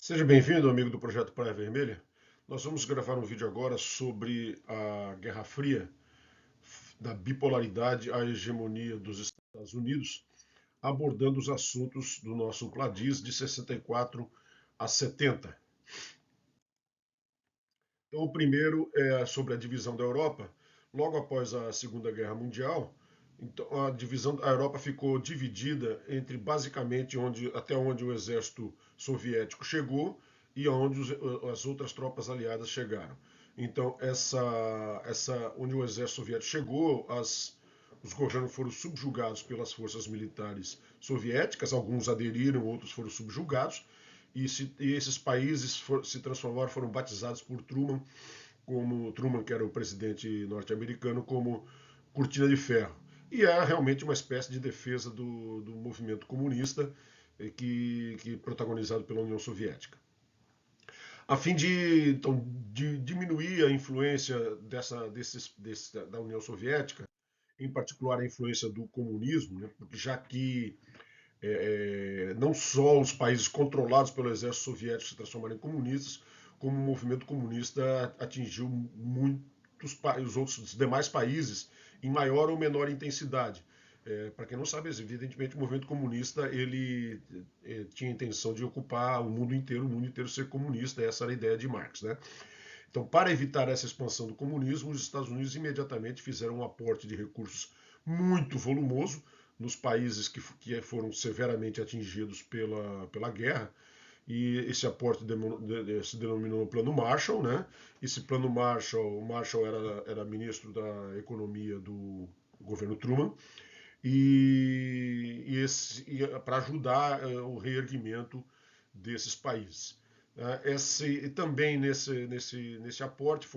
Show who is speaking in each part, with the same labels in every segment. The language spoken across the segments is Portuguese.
Speaker 1: Seja bem-vindo, amigo do Projeto Praia Vermelha. Nós vamos gravar um vídeo agora sobre a Guerra Fria, da bipolaridade à hegemonia dos Estados Unidos, abordando os assuntos do nosso Gladys de 64 a 70. Então, o primeiro é sobre a divisão da Europa. Logo após a Segunda Guerra Mundial, então, a Europa ficou dividida entre basicamente até onde o exército soviético chegou e onde as outras tropas aliadas chegaram. Então, onde o exército soviético chegou, os governos foram subjugados pelas forças militares soviéticas, alguns aderiram, outros foram subjugados, e esses países se transformaram, foram batizados por Truman, como Truman, que era o presidente norte-americano, como cortina de ferro. E é realmente uma espécie de defesa do movimento comunista que protagonizado pela União Soviética. A fim de diminuir a influência da União Soviética, em particular a influência do comunismo, né, porque já que não só os países controlados pelo exército soviético se transformaram em comunistas, como o movimento comunista atingiu os demais países em maior ou menor intensidade. Para quem não sabe, evidentemente o movimento comunista ele tinha a intenção de ocupar o mundo inteiro ser comunista, essa era a ideia de Marx, né? Então, para evitar essa expansão do comunismo, os Estados Unidos imediatamente fizeram um aporte de recursos muito volumoso nos países que foram severamente atingidos pela guerra, e esse aporte se denominou Plano Marshall, né? Esse Plano Marshall, o Marshall era ministro da Economia do governo Truman, para ajudar o reerguimento desses países. Também nesse aporte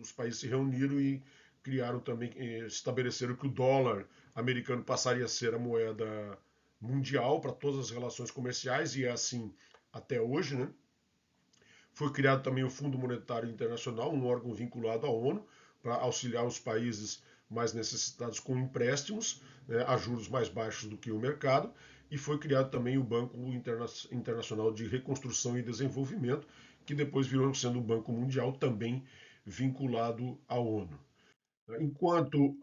Speaker 1: os países se reuniram e criaram também, estabeleceram que o dólar americano passaria a ser a moeda mundial para todas as relações comerciais, e é assim até hoje, né? Foi criado também o Fundo Monetário Internacional, um órgão vinculado à ONU, para auxiliar os países mais necessitados com empréstimos, né, a juros mais baixos do que o mercado, e foi criado também o Banco Internacional de Reconstrução e Desenvolvimento, que depois virou sendo o Banco Mundial, também vinculado à ONU. Enquanto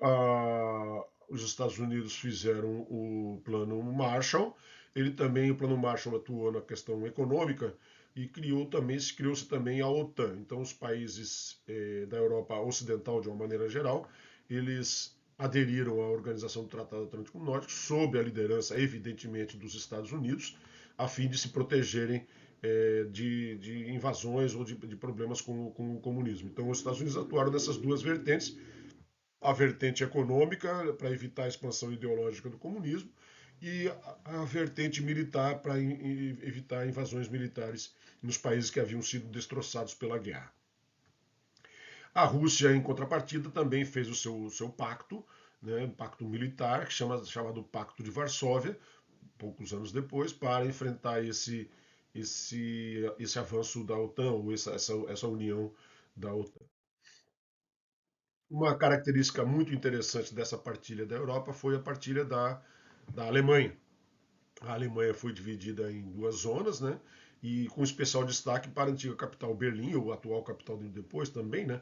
Speaker 1: os Estados Unidos fizeram o Plano Marshall, o Plano Marshall atuou na questão econômica e criou-se também a OTAN. Então, os países da Europa Ocidental, de uma maneira geral, eles aderiram à Organização do Tratado Atlântico Norte, sob a liderança, evidentemente, dos Estados Unidos, a fim de se protegerem de invasões ou de problemas com o comunismo. Então, os Estados Unidos atuaram nessas duas vertentes, a vertente econômica para evitar a expansão ideológica do comunismo e a vertente militar para evitar invasões militares nos países que haviam sido destroçados pela guerra. A Rússia, em contrapartida, também fez o seu pacto, né, um pacto militar, chamado Pacto de Varsóvia, poucos anos depois, para enfrentar esse avanço da OTAN, ou essa união da OTAN. Uma característica muito interessante dessa partilha da Europa foi a partilha da Alemanha. A Alemanha foi dividida em duas zonas, né? E com especial destaque para a antiga capital Berlim, ou a atual capital depois também, né?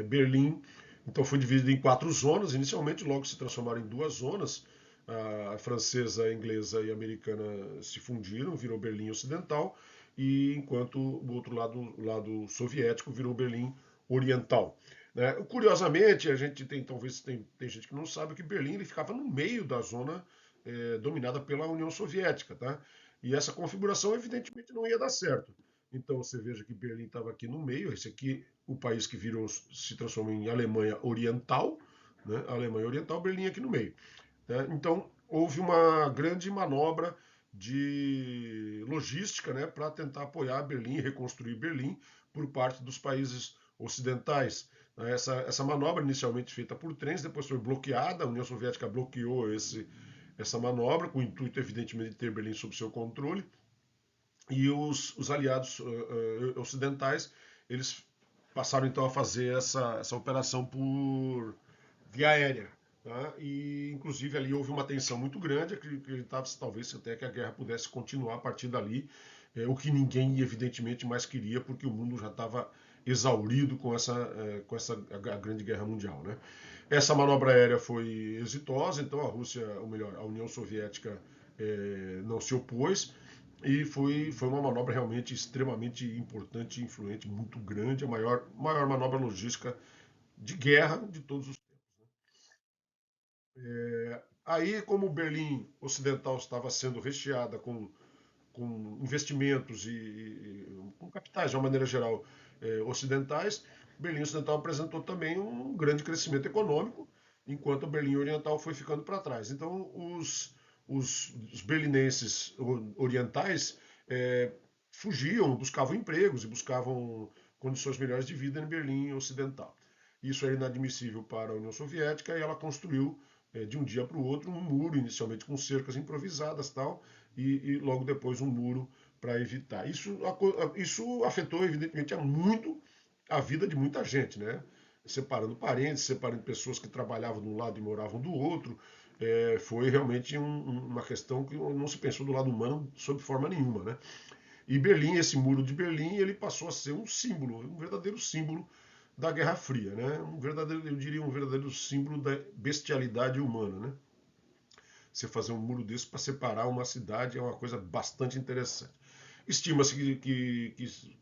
Speaker 1: Berlim, então foi dividida em quatro zonas. Inicialmente, logo se transformaram em duas zonas. A francesa, a inglesa e a americana se fundiram, virou Berlim Ocidental, e enquanto o outro lado, o lado soviético, virou Berlim Oriental. Né? Curiosamente, talvez tem gente que não sabe que Berlim ele ficava no meio da zona dominada pela União Soviética, tá? E essa configuração evidentemente não ia dar certo. Então você veja que Berlim estava aqui no meio, esse aqui, o país que se transformou em Alemanha Oriental, né? Alemanha Oriental, Berlim aqui no meio. Né? Então houve uma grande manobra de logística, né, para tentar apoiar Berlim, reconstruir Berlim por parte dos países ocidentais. Essa manobra, inicialmente feita por trens, depois foi bloqueada, a União Soviética bloqueou essa manobra, com o intuito, evidentemente, de ter Berlim sob seu controle, e os aliados ocidentais, eles passaram então a fazer essa operação por via aérea. tá? E inclusive ali houve uma tensão muito grande, acreditava-se talvez até que a guerra pudesse continuar a partir dali, o que ninguém evidentemente mais queria, porque o mundo já estava exaurido com essa a Grande Guerra Mundial, né? Essa manobra aérea foi exitosa, então a Rússia, ou melhor, a União Soviética não se opôs, e foi uma manobra realmente extremamente importante e influente, muito grande, a maior manobra logística de guerra de todos os tempos. Aí, como Berlim Ocidental estava sendo recheada com investimentos e com capitais, de uma maneira geral, ocidentais, Berlim Ocidental apresentou também um grande crescimento econômico, enquanto Berlim Oriental foi ficando para trás. Então, os berlinenses orientais fugiam, buscavam empregos e buscavam condições melhores de vida em Berlim Ocidental. Isso era inadmissível para a União Soviética e ela construiu de um dia para o outro um muro, inicialmente com cercas improvisadas tal, e logo depois um muro para evitar. Isso afetou, evidentemente, muito a vida de muita gente, né? Separando parentes, separando pessoas que trabalhavam de um lado e moravam do outro. Foi realmente uma questão que não se pensou do lado humano sob forma nenhuma, né? E Berlim, esse muro de Berlim, ele passou a ser um símbolo, um verdadeiro símbolo da Guerra Fria, né? Eu diria um verdadeiro símbolo da bestialidade humana, né? Você fazer um muro desse para separar uma cidade é uma coisa bastante interessante. Estima-se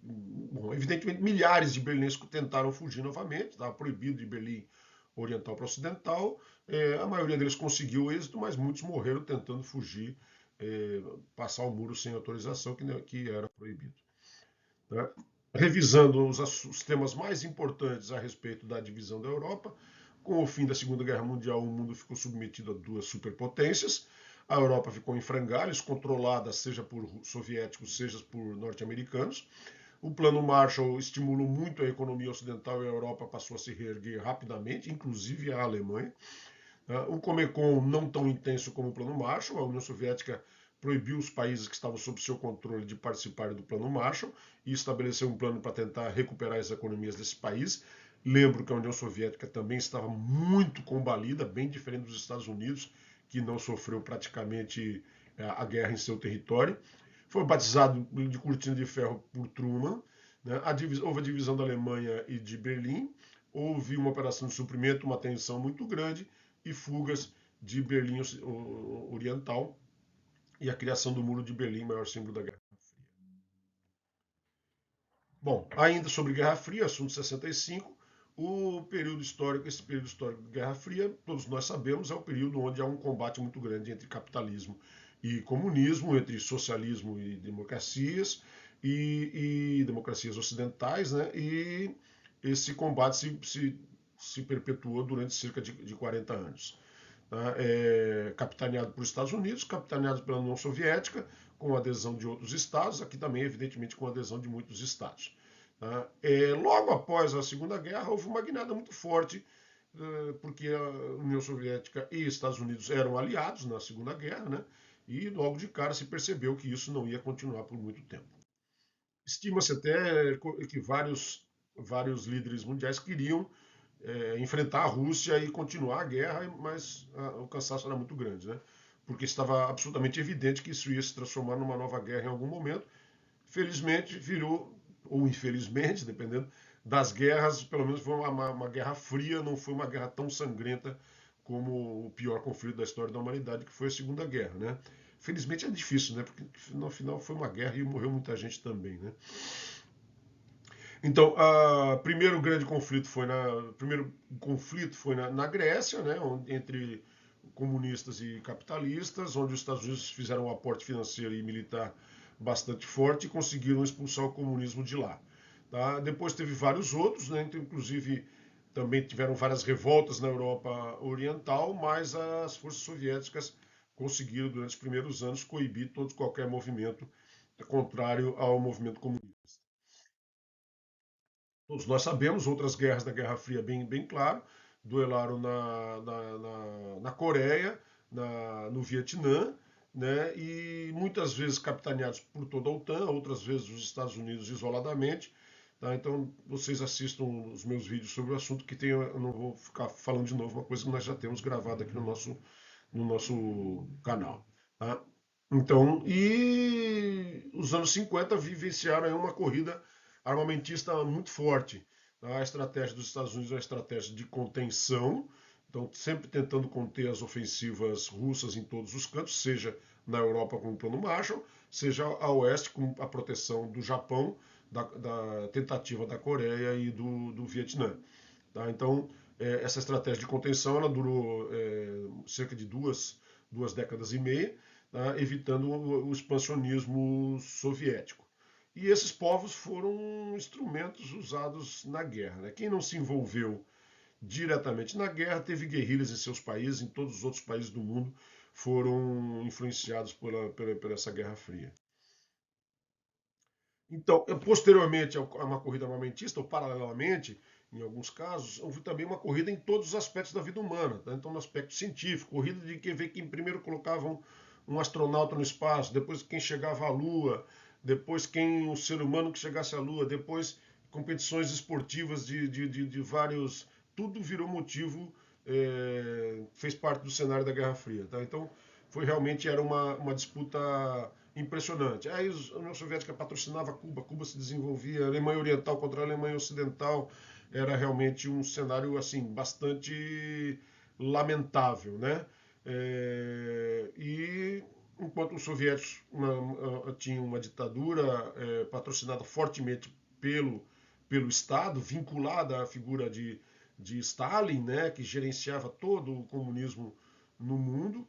Speaker 1: bom, evidentemente, milhares de berlinenses tentaram fugir novamente, estava proibido de Berlim Oriental para Ocidental. A maioria deles conseguiu êxito, mas muitos morreram tentando fugir, passar o muro sem autorização, que era proibido. Né? Revisando os temas mais importantes a respeito da divisão da Europa, com o fim da Segunda Guerra Mundial, o mundo ficou submetido a duas superpotências. A Europa ficou em frangalhos, controlada seja por soviéticos, seja por norte-americanos. O Plano Marshall estimulou muito a economia ocidental e a Europa passou a se reerguer rapidamente, inclusive a Alemanha. O Comecon não tão intenso como o Plano Marshall, a União Soviética proibiu os países que estavam sob seu controle de participar do Plano Marshall e estabeleceu um plano para tentar recuperar as economias desse país. Lembro que a União Soviética também estava muito combalida, bem diferente dos Estados Unidos, que não sofreu praticamente a guerra em seu território. Foi batizado de cortina de ferro por Truman. Né? Houve a divisão da Alemanha e de Berlim. Houve uma operação de suprimento, uma tensão muito grande e fugas de Berlim Oriental e a criação do Muro de Berlim, maior símbolo da Guerra Fria. Bom, ainda sobre Guerra Fria, assunto 65, esse período histórico da Guerra Fria, todos nós sabemos, é o período onde há um combate muito grande entre capitalismo e comunismo, entre socialismo e democracias, e democracias ocidentais, né? E esse combate se perpetuou durante cerca de 40 anos. Tá? Capitaneado por Estados Unidos, capitaneado pela União Soviética, com adesão de outros estados, aqui também, evidentemente, com adesão de muitos estados. Tá? Logo após a Segunda Guerra, houve uma guinada muito forte, porque a União Soviética e Estados Unidos eram aliados na Segunda Guerra, né? E logo de cara se percebeu que isso não ia continuar por muito tempo. Estima-se até que vários líderes mundiais queriam enfrentar a Rússia e continuar a guerra, mas o cansaço era muito grande, né? Porque estava absolutamente evidente que isso ia se transformar numa nova guerra em algum momento. Felizmente virou, ou infelizmente, dependendo das guerras, pelo menos foi uma guerra fria, não foi uma guerra tão sangrenta como o pior conflito da história da humanidade, que foi a Segunda Guerra, né? Felizmente é difícil, né? Porque no final foi uma guerra e morreu muita gente também, né? Então, o primeiro conflito foi na Grécia, né, entre comunistas e capitalistas, onde os Estados Unidos fizeram um aporte financeiro e militar bastante forte e conseguiram expulsar o comunismo de lá. Tá? Depois teve vários outros, né, então, inclusive também tiveram várias revoltas na Europa Oriental, mas as forças soviéticas conseguiram, durante os primeiros anos, coibir qualquer movimento contrário ao movimento comunista. Todos nós sabemos, outras guerras da Guerra Fria bem claro, duelaram na Coreia, no Vietnã, né, e muitas vezes capitaneados por toda a OTAN, outras vezes os Estados Unidos isoladamente, Tá? Então, vocês assistam os meus vídeos sobre o assunto, que tem, eu não vou ficar falando de novo uma coisa que nós já temos gravado aqui no nosso canal. Tá? Então, e os anos 50 vivenciaram aí uma corrida armamentista muito forte. Tá? A estratégia dos Estados Unidos é uma estratégia de contenção, então sempre tentando conter as ofensivas russas em todos os cantos, seja na Europa com o Plano Marshall, seja a oeste com a proteção do Japão, da tentativa da Coreia e do Vietnã. Tá? Então, essa estratégia de contenção ela durou cerca de duas décadas e meia, tá? Evitando o expansionismo soviético. E esses povos foram instrumentos usados na guerra. Né? Quem não se envolveu diretamente na guerra teve guerrilhas em seus países, em todos os outros países do mundo foram influenciados por essa Guerra Fria. Então, posteriormente a uma corrida armamentista, ou paralelamente, em alguns casos, houve também uma corrida em todos os aspectos da vida humana. Tá? Então, no aspecto científico, corrida de quem vê quem primeiro colocava um astronauta no espaço, depois quem chegava à Lua, depois quem o ser humano que chegasse à Lua, depois competições esportivas de vários. Tudo virou motivo, fez parte do cenário da Guerra Fria. Tá? Então, realmente era uma disputa impressionante. Aí a União Soviética patrocinava Cuba, Cuba se desenvolvia, a Alemanha Oriental contra a Alemanha Ocidental, era realmente um cenário assim bastante lamentável, né? E enquanto os soviéticos tinham uma ditadura patrocinada fortemente pelo Estado, vinculada à figura de Stalin, né, que gerenciava todo o comunismo no mundo,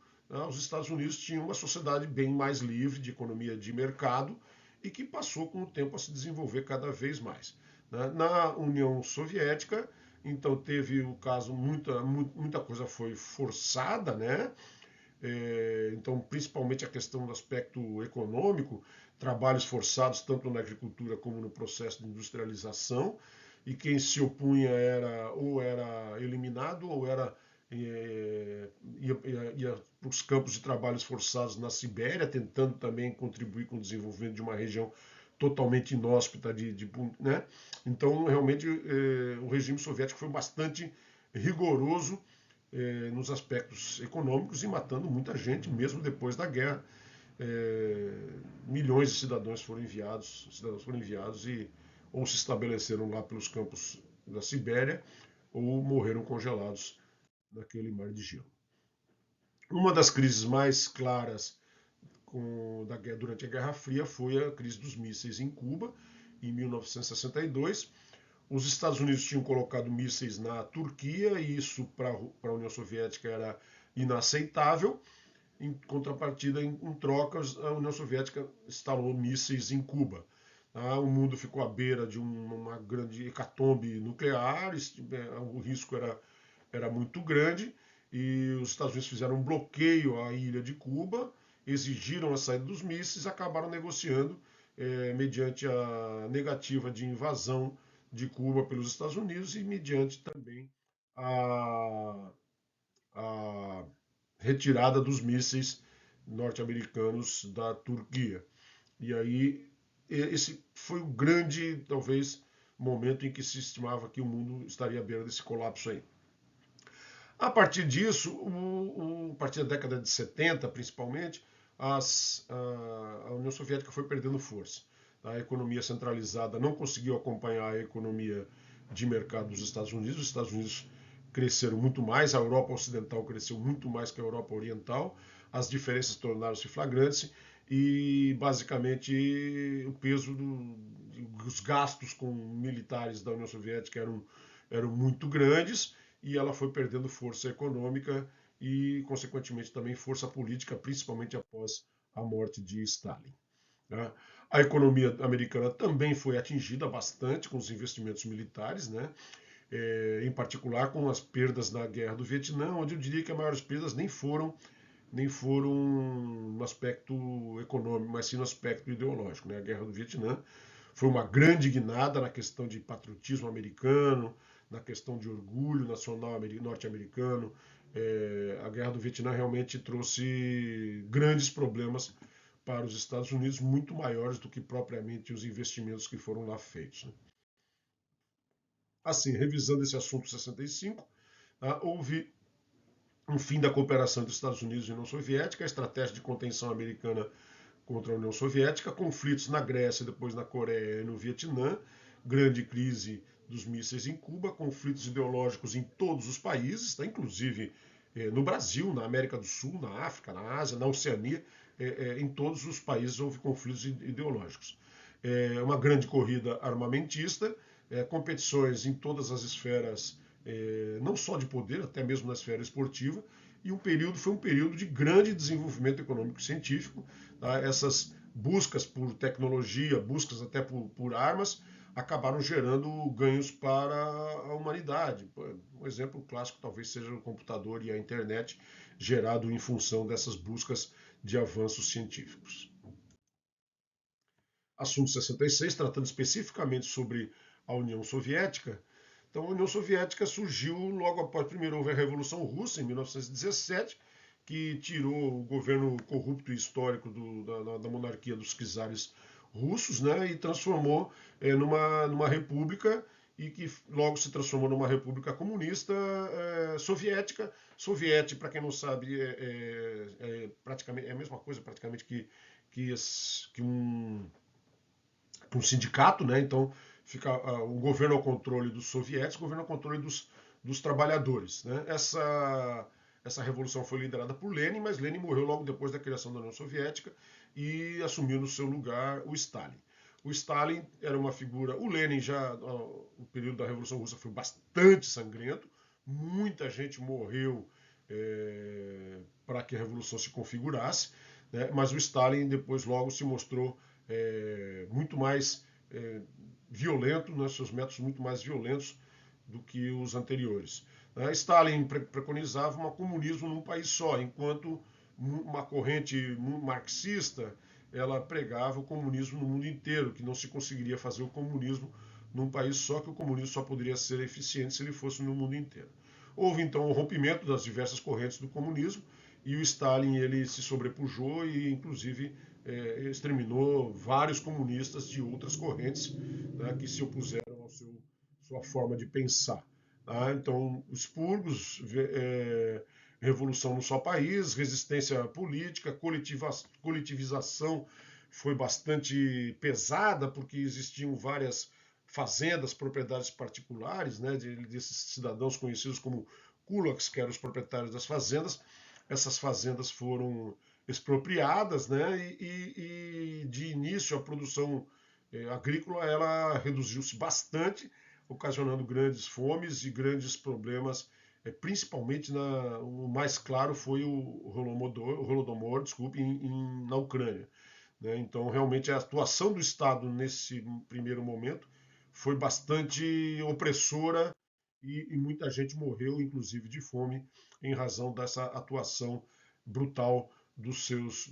Speaker 1: os Estados Unidos tinham uma sociedade bem mais livre de economia de mercado e que passou com o tempo a se desenvolver cada vez mais. Na União Soviética, então teve o caso, muita coisa foi forçada, né? Então, principalmente a questão do aspecto econômico, trabalhos forçados tanto na agricultura como no processo de industrialização, e quem se opunha ou era eliminado ou ia para os campos de trabalhos forçados na Sibéria, tentando também contribuir com o desenvolvimento de uma região totalmente inóspita né? Então, realmente, o regime soviético foi bastante rigoroso nos aspectos econômicos e matando muita gente, mesmo depois da guerra. Milhões de cidadãos foram enviados e ou se estabeleceram lá pelos campos da Sibéria ou morreram congelados naquele mar de gelo. Uma das crises mais claras durante a Guerra Fria foi a crise dos mísseis em Cuba, em 1962. Os Estados Unidos tinham colocado mísseis na Turquia e isso para a União Soviética era inaceitável. Em contrapartida, em trocas, a União Soviética instalou mísseis em Cuba. O mundo ficou à beira de uma grande hecatombe nuclear, o risco era muito grande e os Estados Unidos fizeram um bloqueio à ilha de Cuba, exigiram a saída dos mísseis, acabaram negociando mediante a negativa de invasão de Cuba pelos Estados Unidos e mediante também a retirada dos mísseis norte-americanos da Turquia. E aí esse foi o grande, talvez, momento em que se estimava que o mundo estaria à beira desse colapso aí. A partir disso, a partir da década de 70, principalmente, a União Soviética foi perdendo força. A economia centralizada não conseguiu acompanhar a economia de mercado dos Estados Unidos. Os Estados Unidos cresceram muito mais, a Europa Ocidental cresceu muito mais que a Europa Oriental, as diferenças tornaram-se flagrantes e, basicamente, o peso dos gastos com militares da União Soviética eram muito grandes e ela foi perdendo força econômica e, consequentemente, também força política, principalmente após a morte de Stalin. Né? A economia americana também foi atingida bastante com os investimentos militares, né? Em particular com as perdas na Guerra do Vietnã, onde eu diria que as maiores perdas nem foram no aspecto econômico, mas sim no aspecto ideológico. Né? A Guerra do Vietnã foi uma grande guinada na questão de patriotismo americano, na questão de orgulho nacional norte-americano. A Guerra do Vietnã realmente trouxe grandes problemas para os Estados Unidos, muito maiores do que propriamente os investimentos que foram lá feitos. Né? Assim, revisando esse assunto 65, houve um fim da cooperação entre Estados Unidos e União Soviética, a estratégia de contenção americana contra a União Soviética, conflitos na Grécia, depois na Coreia e no Vietnã, grande crise dos mísseis em Cuba, conflitos ideológicos em todos os países, tá? Inclusive no Brasil, na América do Sul, na África, na Ásia, na Oceania, em todos os países houve conflitos ideológicos. Uma grande corrida armamentista, competições em todas as esferas, não só de poder, até mesmo na esfera esportiva, e foi um período de grande desenvolvimento econômico e científico. Tá? Essas buscas por tecnologia, buscas até por armas, acabaram gerando ganhos para a humanidade. Um exemplo clássico talvez seja o computador e a internet, gerado em função dessas buscas de avanços científicos. Assunto 66, tratando especificamente sobre a União Soviética. Então, a União Soviética surgiu logo após, primeiro houve a Revolução Russa, em 1917, que tirou o governo corrupto e histórico da monarquia dos czares russos, né, e transformou numa república, e que logo se transformou numa república comunista soviética. Soviética, para quem não sabe, praticamente, é a mesma coisa praticamente que um sindicato, né? Então fica o governo ao controle dos soviéticos, o governo ao controle dos trabalhadores, né? Essa revolução foi liderada por Lenin, mas Lenin morreu logo depois da criação da União Soviética e assumiu no seu lugar o Stalin. O Stalin era uma figura. O Lenin o período da Revolução Russa foi bastante sangrento, muita gente morreu para que a revolução se configurasse, né? Mas o Stalin depois logo se mostrou muito mais violento, né, seus métodos muito mais violentos do que os anteriores. Stalin preconizava um comunismo num país só, enquanto uma corrente marxista ela pregava o comunismo no mundo inteiro, que não se conseguiria fazer o comunismo num país só, que o comunismo só poderia ser eficiente se ele fosse no mundo inteiro. Houve então o rompimento das diversas correntes do comunismo e o Stalin ele se sobrepujou e inclusive exterminou vários comunistas de outras correntes, né, que se opuseram à sua forma de pensar. Tá? Então, expurgos, revolução no só país, resistência política, coletivização foi bastante pesada, porque existiam várias fazendas, propriedades particulares, né, desses cidadãos conhecidos como kulaks, que eram os proprietários das fazendas. Essas fazendas foram expropriadas, né, e de início a produção agrícola ela reduziu-se bastante, ocasionando grandes fomes e grandes problemas, principalmente o mais claro foi o Holodomor, desculpe, na Ucrânia. Né? Então, realmente, a atuação do Estado nesse primeiro momento foi bastante opressora e muita gente morreu, inclusive de fome, em razão dessa atuação brutal dos seus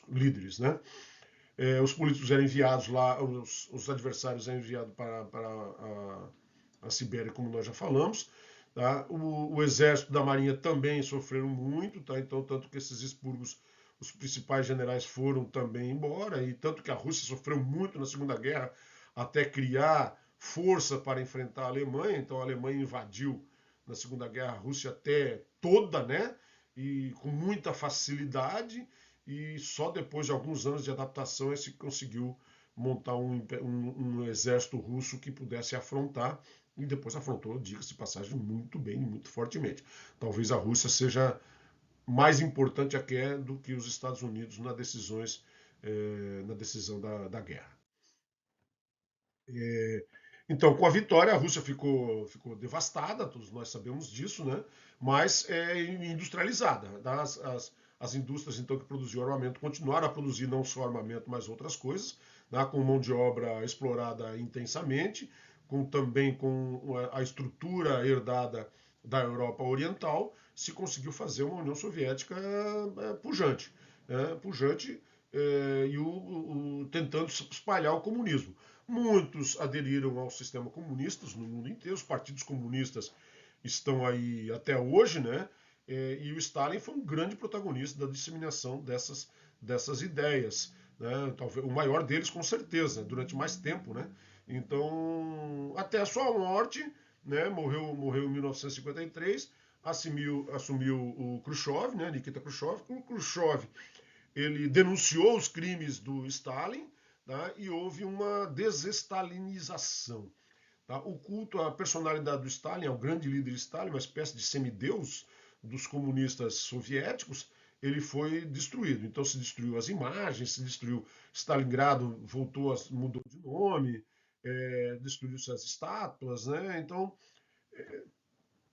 Speaker 1: líderes. Né? Os políticos eram enviados lá, os adversários eram enviados para a Sibéria, como nós já falamos. Tá? O exército da marinha também sofreram muito, tá? Então, tanto que esses expurgos, os principais generais foram também embora, e tanto que a Rússia sofreu muito na Segunda Guerra até criar força para enfrentar a Alemanha. Então, a Alemanha invadiu na Segunda Guerra a Rússia até toda, né? E com muita facilidade, e só depois de alguns anos de adaptação é se conseguiu montar um exército russo que pudesse afrontar, e depois afrontou, diga-se de passagem, muito bem, muito fortemente. Talvez a Rússia seja mais importante até do que os Estados Unidos na decisão da guerra. Então, com a vitória, a Rússia ficou devastada, todos nós sabemos disso, né? Mas industrializada. As indústrias então que produziam armamento continuaram a produzir não só armamento, mas outras coisas, né? Com mão de obra explorada intensamente, também com a estrutura herdada da Europa Oriental, se conseguiu fazer uma União Soviética pujante, né? Pujante, tentando espalhar o comunismo. Muitos aderiram ao sistema comunista no mundo inteiro, os partidos comunistas estão aí até hoje, né? E o Stalin foi um grande protagonista da disseminação dessas ideias, né? Talvez o maior deles, com certeza, durante mais tempo, né? Então, até a sua morte, né, morreu em 1953, assumiu o Khrushchev, né, Nikita Khrushchev. O Khrushchev ele denunciou os crimes do Stalin, tá, e houve uma desestalinização. Tá? O culto à personalidade do Stalin, ao grande líder Stalin, uma espécie de semideus dos comunistas soviéticos, ele foi destruído. Então se destruiu as imagens, se destruiu Stalingrado, mudou de nome, destruiu-se as estátuas, né?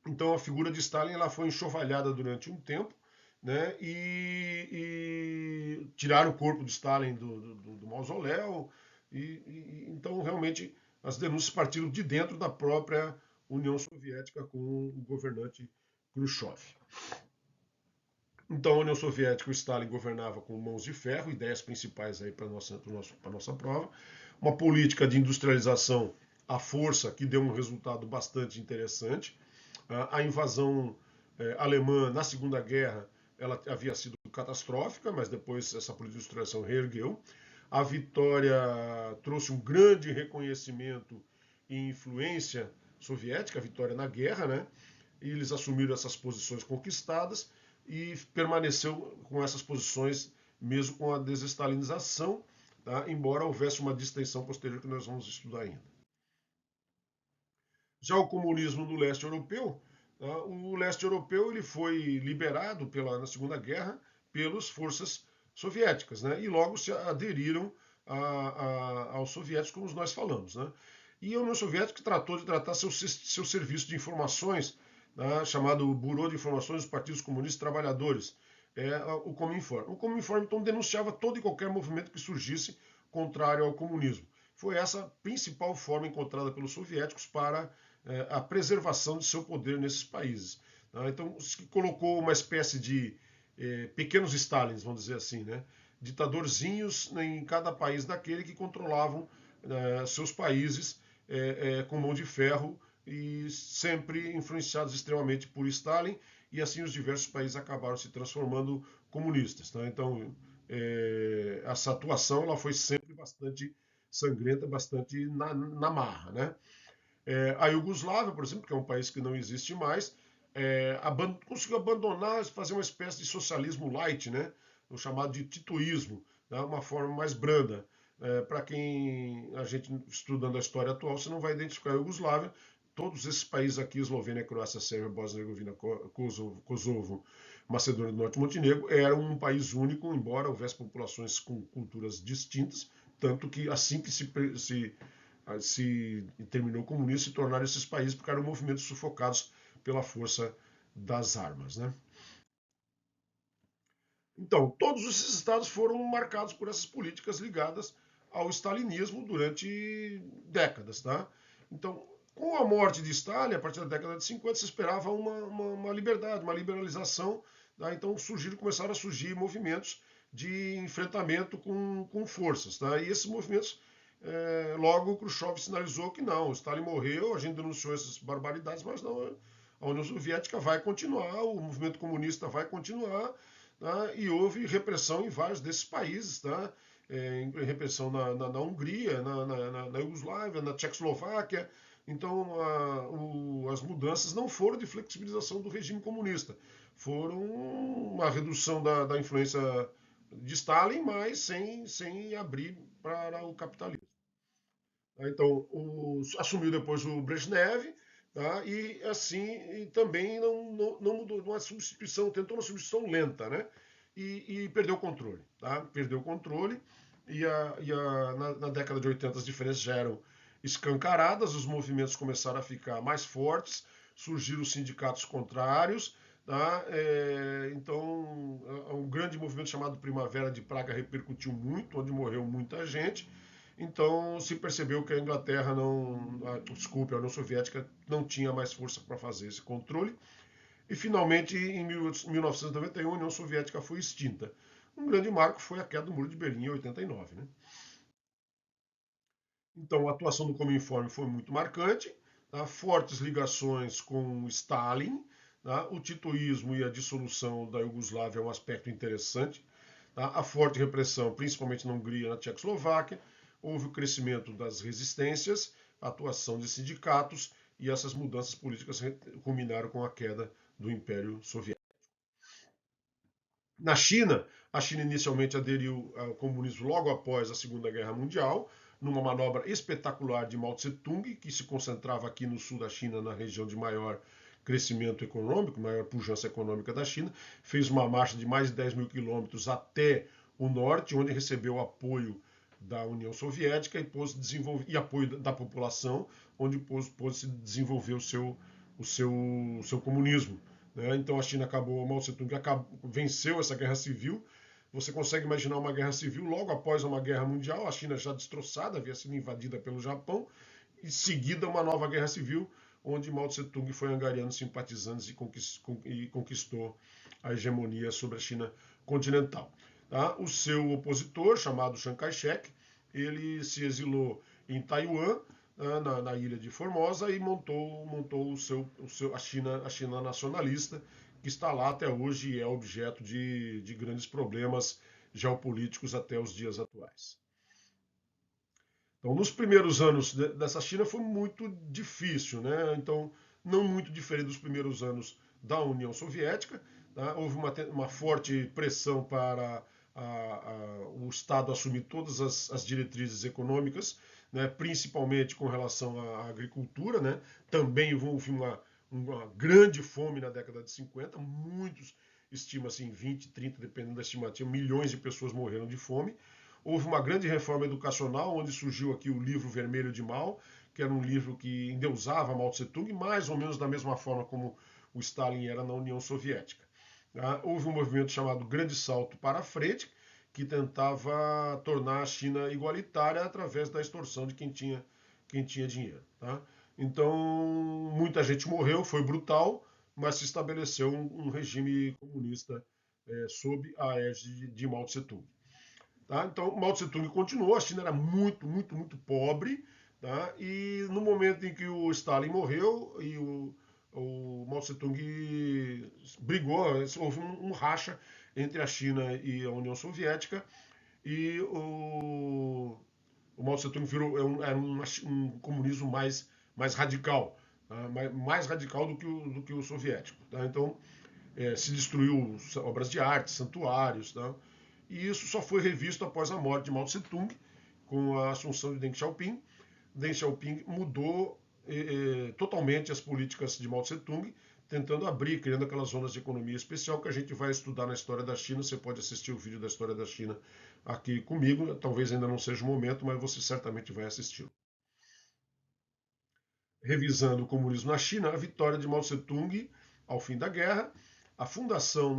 Speaker 1: Então a figura de Stalin ela foi enxovalhada durante um tempo, né? E tiraram o corpo de Stalin do mausoléu. Então realmente as denúncias partiram de dentro da própria União Soviética com o governante Khrushchev. Então a União Soviética, o Stalin governava com mãos de ferro, ideias principais aí para a nossa prova, uma política de industrialização à força que deu um resultado bastante interessante. A invasão alemã na Segunda Guerra ela havia sido catastrófica, mas depois essa política de industrialização reergueu. A vitória trouxe um grande reconhecimento e influência soviética, a vitória na guerra, né? E eles assumiram essas posições conquistadas e permaneceu com essas posições mesmo com a desestalinização, tá? Embora houvesse uma distensão posterior que nós vamos estudar ainda. Já o comunismo no leste europeu, tá? O leste europeu ele foi liberado na Segunda Guerra pelas forças soviéticas, né? E logo se aderiram aos soviéticos, como nós falamos, né? E a União Soviética tratou de tratar seu serviço de informações, né, chamado Bureau de Informações dos Partidos Comunistas Trabalhadores, o Cominform. O Cominform, então, denunciava todo e qualquer movimento que surgisse contrário ao comunismo. Foi essa a principal forma encontrada pelos soviéticos para a preservação de seu poder nesses países. Tá? Então, se colocou uma espécie de pequenos Stalins, vamos dizer assim, né? Ditadorzinhos em cada país daquele que controlavam seus países com mão de ferro e sempre influenciados extremamente por Stalin, e assim os diversos países acabaram se transformando comunistas. Tá? Então, essa atuação ela foi sempre bastante sangrenta, bastante na marra. Né? A Iugoslávia, por exemplo, que é um país que não existe mais, conseguiu abandonar, fazer uma espécie de socialismo light, né? O chamado de titoísmo, né? Uma forma mais branda. Para quem a gente estudando a história atual, você não vai identificar a Iugoslávia. Todos esses países aqui, Eslovênia, Croácia, Sérvia, Bósnia-Herzegovina, Kosovo, Macedônia do Norte e Montenegro, eram um país único, embora houvesse populações com culturas distintas, tanto que assim que se terminou o comunismo, se tornaram esses países porque eram movimentos sufocados pela força das armas. Né? Então, todos esses estados foram marcados por essas políticas ligadas ao stalinismo durante décadas. Tá? Então, com a morte de Stalin, a partir da década de 50, se esperava uma liberdade, uma liberalização. Tá? Então, começaram a surgir movimentos de enfrentamento com forças. Tá? E esses movimentos logo o Khrushchev sinalizou que não, Stalin morreu, a gente denunciou essas barbaridades, mas não, a União Soviética vai continuar, o movimento comunista vai continuar, tá? E houve repressão em vários desses países, tá? Repressão na Hungria, na Iugoslávia, na Tchecoslováquia. Então, as mudanças não foram de flexibilização do regime comunista, foram uma redução da influência de Stalin, mas sem abrir para o capitalismo. Então, assumiu depois o Brezhnev, tá? E assim e também não mudou, uma substituição, tentou uma substituição lenta, né? E perdeu o controle, tá? Perdeu o controle na década de 80 as diferenças já eram escancaradas, os movimentos começaram a ficar mais fortes, surgiram os sindicatos contrários, tá? Então, um grande movimento chamado Primavera de Praga repercutiu muito, onde morreu muita gente. Então se percebeu que a Inglaterra desculpe, a União Soviética não tinha mais força para fazer esse controle. E finalmente, em 1991, a União Soviética foi extinta. Um grande marco foi a queda do Muro de Berlim em 89. Né? Então a atuação do Cominform foi muito marcante, tá? Fortes ligações com Stalin, tá? O titoísmo e a dissolução da Iugoslávia é um aspecto interessante, tá? A forte repressão, principalmente na Hungria e na Tchecoslováquia, houve o crescimento das resistências, a atuação de sindicatos e essas mudanças políticas culminaram com a queda do Império Soviético. Na China, a China inicialmente aderiu ao comunismo logo após a Segunda Guerra Mundial, numa manobra espetacular de Mao Tse-tung, que se concentrava aqui no sul da China, na região de maior crescimento econômico, maior pujança econômica da China, fez uma marcha de mais de 10 mil quilômetros até o norte, onde recebeu apoio da União Soviética e apoio da população, onde pôde desenvolver o seu comunismo. Né? Então a China acabou, Mao Tse-tung venceu essa guerra civil. Você consegue imaginar uma guerra civil logo após uma guerra mundial, a China já destroçada, havia sido invadida pelo Japão, e seguida uma nova guerra civil, onde Mao Tse-tung foi angariando simpatizantes e conquistou a hegemonia sobre a China continental. Tá? O seu opositor, chamado Chiang Kai-shek, ele se exilou em Taiwan, na ilha de Formosa, e montou a China nacionalista, que está lá até hoje e é objeto de grandes problemas geopolíticos até os dias atuais. Então, nos primeiros anos dessa China foi muito difícil, né? Então, não muito diferente dos primeiros anos da União Soviética. Tá? Houve uma forte pressão para o Estado assumir todas as diretrizes econômicas, né? Principalmente com relação à agricultura. Né? Também houve uma grande fome na década de 50, muitos estima-se em 20, 30, dependendo da estimativa, milhões de pessoas morreram de fome. Houve uma grande reforma educacional, onde surgiu aqui o Livro Vermelho de Mao, que era um livro que endeusava Mao Tse-tung, mais ou menos da mesma forma como o Stalin era na União Soviética. Houve um movimento chamado Grande Salto para a Frente, que tentava tornar a China igualitária através da extorsão de quem tinha dinheiro. Tá? Então, muita gente morreu, foi brutal, mas se estabeleceu um regime comunista sob a égide de Mao Tse-tung. Tá? Então, Mao Tse-tung continuou, a China era muito, muito, muito pobre, tá? E no momento em que o Stalin morreu e o Mao Tse-tung brigou, houve um racha entre a China e a União Soviética, e o Mao Tse-tung era um comunismo mais radical, tá? mais radical do que o soviético. Tá? Então, se destruiu obras de arte, santuários, tá? E isso só foi revisto após a morte de Mao Tse-tung, com a assunção de Deng Xiaoping. Deng Xiaoping mudou totalmente as políticas de Mao Tse-tung, tentando abrir, criando aquelas zonas de economia especial que a gente vai estudar na história da China. Você pode assistir o vídeo da história da China aqui comigo, talvez ainda não seja o momento, mas você certamente vai assistir. Revisando o comunismo na China, a vitória de Mao Tse-tung ao fim da guerra, a fundação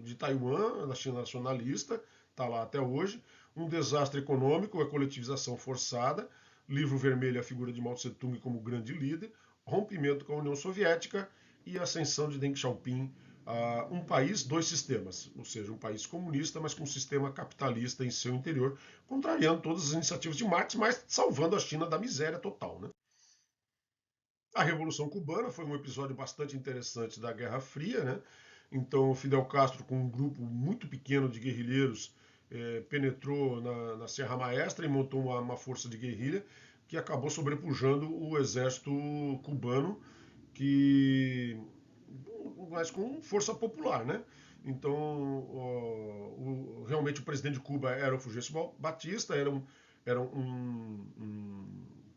Speaker 1: de Taiwan, na China nacionalista, está lá até hoje, um desastre econômico, a coletivização forçada, Livro Vermelho, a figura de Mao Tse-tung como grande líder, rompimento com a União Soviética e a ascensão de Deng Xiaoping a um país, dois sistemas, ou seja, um país comunista, mas com um sistema capitalista em seu interior, contrariando todas as iniciativas de Marx, mas salvando a China da miséria total. Né? A Revolução Cubana foi um episódio bastante interessante da Guerra Fria, né? Então, Fidel Castro, com um grupo muito pequeno de guerrilheiros, penetrou na Serra Maestra e montou uma força de guerrilha que acabou sobrepujando o exército cubano, mas com força popular, né? Então, realmente o presidente de Cuba era o Fulgêncio Batista,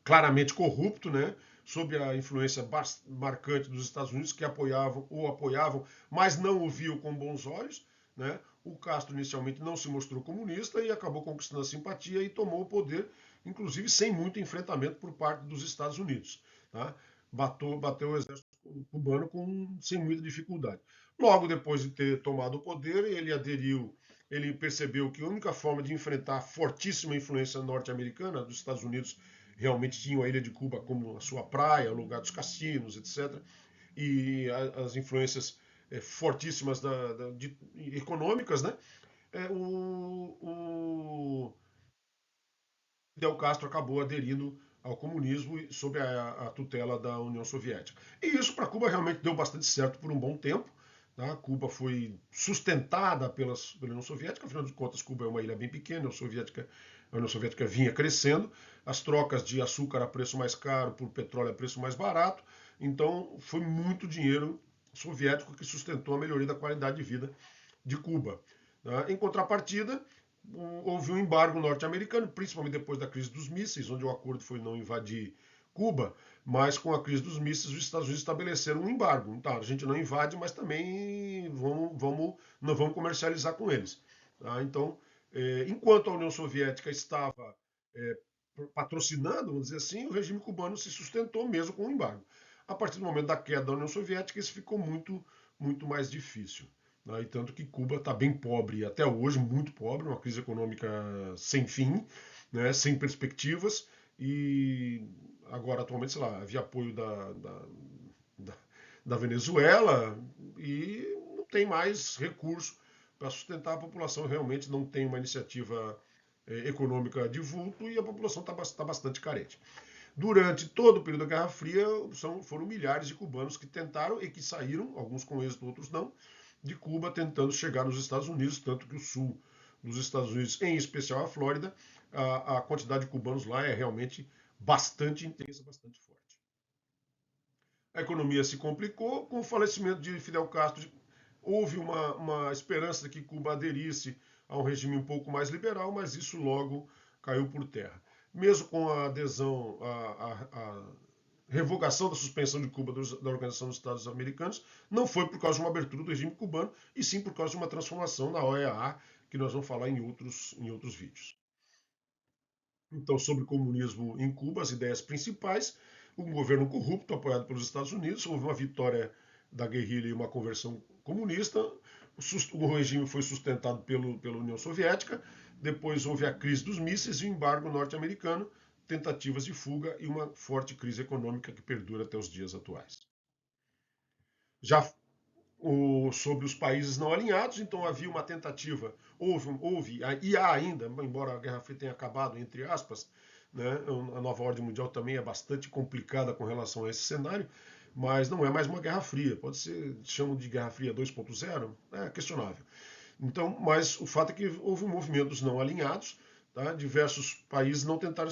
Speaker 1: claramente corrupto, né? Sob a influência marcante dos Estados Unidos, que apoiavam, mas não o viam com bons olhos. Né? O Castro inicialmente não se mostrou comunista e acabou conquistando a simpatia e tomou o poder, inclusive sem muito enfrentamento por parte dos Estados Unidos. Tá? Bateu o exército cubano sem muita dificuldade. Logo depois de ter tomado o poder, ele percebeu que a única forma de enfrentar a fortíssima influência norte-americana dos Estados Unidos, realmente tinham a ilha de Cuba como a sua praia, o lugar dos cassinos, etc. E as influências fortíssimas econômicas, né? O Fidel Castro acabou aderindo ao comunismo sob a tutela da União Soviética. E isso para Cuba realmente deu bastante certo por um bom tempo. Tá? Cuba foi sustentada pela União Soviética, afinal de contas, Cuba é uma ilha bem pequena, a União Soviética a União Soviética vinha crescendo, as trocas de açúcar a preço mais caro por petróleo a preço mais barato, então foi muito dinheiro soviético que sustentou a melhoria da qualidade de vida de Cuba. Em contrapartida, houve um embargo norte-americano, principalmente depois da crise dos mísseis, onde o acordo foi não invadir Cuba, mas com a crise dos mísseis, os Estados Unidos estabeleceram um embargo. Então, a gente não invade, mas também não vamos comercializar com eles. Então, enquanto a União Soviética estava patrocinando, vamos dizer assim, o regime cubano se sustentou mesmo com o embargo. A partir do momento da queda da União Soviética, isso ficou muito mais difícil. E tanto que Cuba está bem pobre até hoje, muito pobre, uma crise econômica sem fim, né, sem perspectivas, e agora atualmente, sei lá, havia apoio da, da Venezuela e não tem mais recurso para sustentar a população, realmente não tem uma iniciativa econômica de vulto e a população está bastante carente. Durante todo o período da Guerra Fria, foram milhares de cubanos que tentaram e que saíram, alguns com êxito, outros não, de Cuba tentando chegar nos Estados Unidos, tanto que o sul dos Estados Unidos, em especial a Flórida, a quantidade de cubanos lá é realmente bastante intensa, bastante forte. A economia se complicou com o falecimento de Fidel Castro. Houve uma esperança de que Cuba aderisse a um regime um pouco mais liberal, mas isso logo caiu por terra. Mesmo com a adesão, a revogação da suspensão de Cuba da Organização dos Estados Americanos, não foi por causa de uma abertura do regime cubano, e sim por causa de uma transformação na OEA, que nós vamos falar em outros vídeos. Então, sobre comunismo em Cuba, as ideias principais: um governo corrupto apoiado pelos Estados Unidos, houve uma vitória da guerrilha e uma conversão comunista, o regime foi sustentado pela União Soviética, depois houve a crise dos mísseis e o embargo norte-americano, tentativas de fuga e uma forte crise econômica que perdura até os dias atuais. Já sobre os países não alinhados, então havia uma tentativa, houve e há ainda, embora a Guerra Fria tenha acabado, entre aspas, né, a nova ordem mundial também é bastante complicada com relação a esse cenário, mas não é mais uma Guerra Fria, pode ser, chamam de Guerra Fria 2.0, é questionável. Então, mas o fato é que houve movimentos não alinhados, tá? Diversos países não tentaram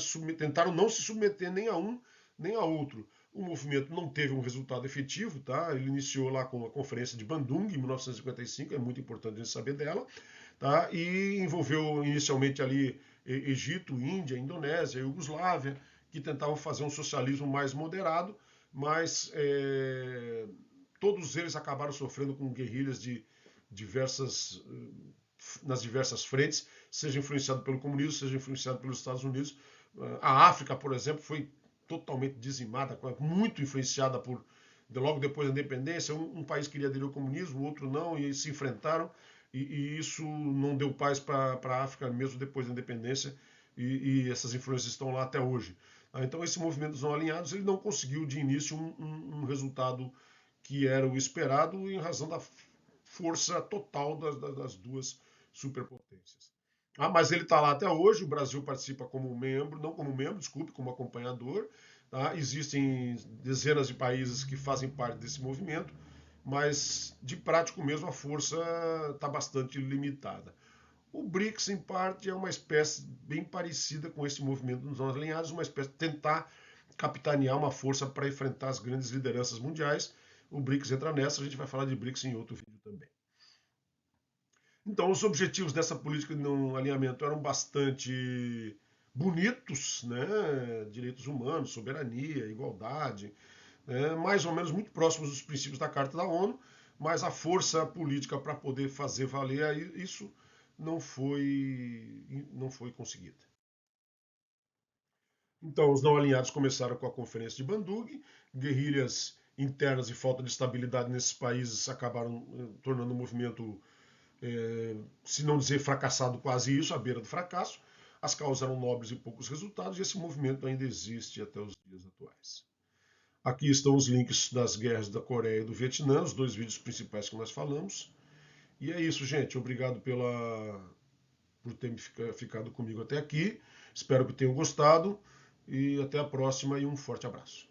Speaker 1: não se submeter nem a um nem a outro. O movimento não teve um resultado efetivo, tá? Ele iniciou lá com a Conferência de Bandung em 1955, é muito importante a gente saber dela, tá? E envolveu inicialmente ali Egito, Índia, Indonésia, Iugoslávia, que tentavam fazer um socialismo mais moderado, mas todos eles acabaram sofrendo com guerrilhas nas diversas frentes, seja influenciado pelo comunismo, seja influenciado pelos Estados Unidos. A África, por exemplo, foi totalmente dizimada, muito influenciada logo depois da independência. Um país queria aderir ao comunismo, o outro não, e eles se enfrentaram, e isso não deu paz para a África mesmo depois da independência, e essas influências estão lá até hoje. Então esse movimento dos não alinhados ele não conseguiu de início um resultado que era o esperado em razão da força total das duas superpotências. Mas ele está lá até hoje, o Brasil participa como membro, não como membro, desculpe, como acompanhador. Tá? Existem dezenas de países que fazem parte desse movimento, mas de prático mesmo a força está bastante limitada. O BRICS, em parte, é uma espécie bem parecida com esse movimento dos não alinhados, uma espécie de tentar capitanear uma força para enfrentar as grandes lideranças mundiais. O BRICS entra nessa, a gente vai falar de BRICS em outro vídeo também. Então, os objetivos dessa política de não alinhamento eram bastante bonitos, né? Direitos humanos, soberania, igualdade, né? Mais ou menos muito próximos dos princípios da Carta da ONU, mas a força política para poder fazer valer isso não foi conseguida. Então, os não alinhados começaram com a Conferência de Bandung, guerrilhas internas e falta de estabilidade nesses países acabaram tornando o movimento, se não dizer fracassado, quase isso, à beira do fracasso. As causas eram nobres e poucos resultados, e esse movimento ainda existe até os dias atuais. Aqui estão os links das guerras da Coreia e do Vietnã, os dois vídeos principais que nós falamos. E é isso, gente. Obrigado por ter ficado comigo até aqui. Espero que tenham gostado. E até a próxima e um forte abraço.